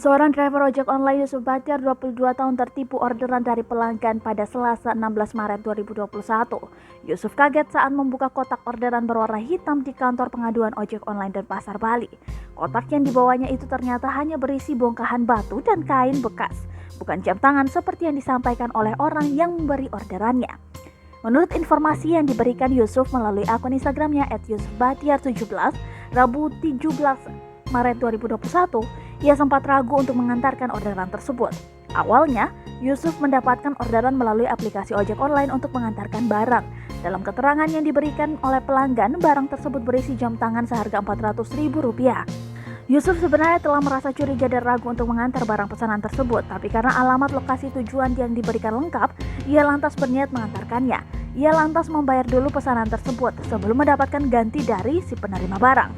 Seorang driver ojek online Yusuf Batiar 22 tahun tertipu orderan dari pelanggan pada Selasa 16 Maret 2021. Yusuf kaget saat membuka kotak orderan berwarna hitam di kantor pengaduan ojek online dan Pasar Bali. Kotak yang dibawanya itu ternyata hanya berisi bongkahan batu dan kain bekas, bukan jam tangan seperti yang disampaikan oleh orang yang memberi orderannya. Menurut informasi yang diberikan Yusuf melalui akun Instagramnya @yusufbatiar17, Rabu 17 Maret 2021, ia sempat ragu untuk mengantarkan orderan tersebut. Awalnya, Yusuf mendapatkan orderan melalui aplikasi ojek online untuk mengantarkan barang. Dalam keterangan yang diberikan oleh pelanggan, barang tersebut berisi jam tangan seharga Rp400.000. Yusuf sebenarnya telah merasa curiga dan ragu untuk mengantar barang pesanan tersebut, tapi karena alamat lokasi tujuan yang diberikan lengkap, ia lantas berniat mengantarkannya. Ia lantas membayar dulu pesanan tersebut sebelum mendapatkan ganti dari si penerima barang.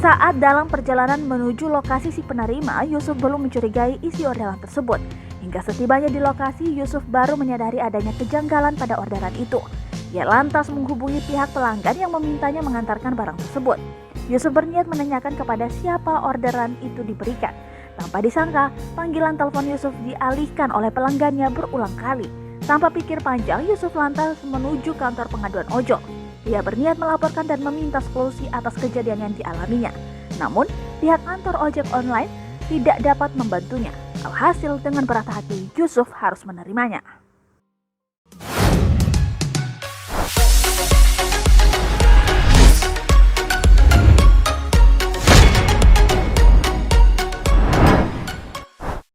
Saat dalam perjalanan menuju lokasi si penerima, Yusuf belum mencurigai isi orderan tersebut. Hingga setibanya di lokasi, Yusuf baru menyadari adanya kejanggalan pada orderan itu. Ia lantas menghubungi pihak pelanggan yang memintanya mengantarkan barang tersebut. Yusuf berniat menanyakan kepada siapa orderan itu diberikan. Tanpa disangka, panggilan telepon Yusuf dialihkan oleh pelanggannya berulang kali. Tanpa pikir panjang, Yusuf lantas menuju kantor pengaduan ojol. Ia berniat melaporkan dan meminta solusi atas kejadian yang dialaminya. Namun, pihak kantor ojek online tidak dapat membantunya. Alhasil, dengan berat hati, Yusuf harus menerimanya.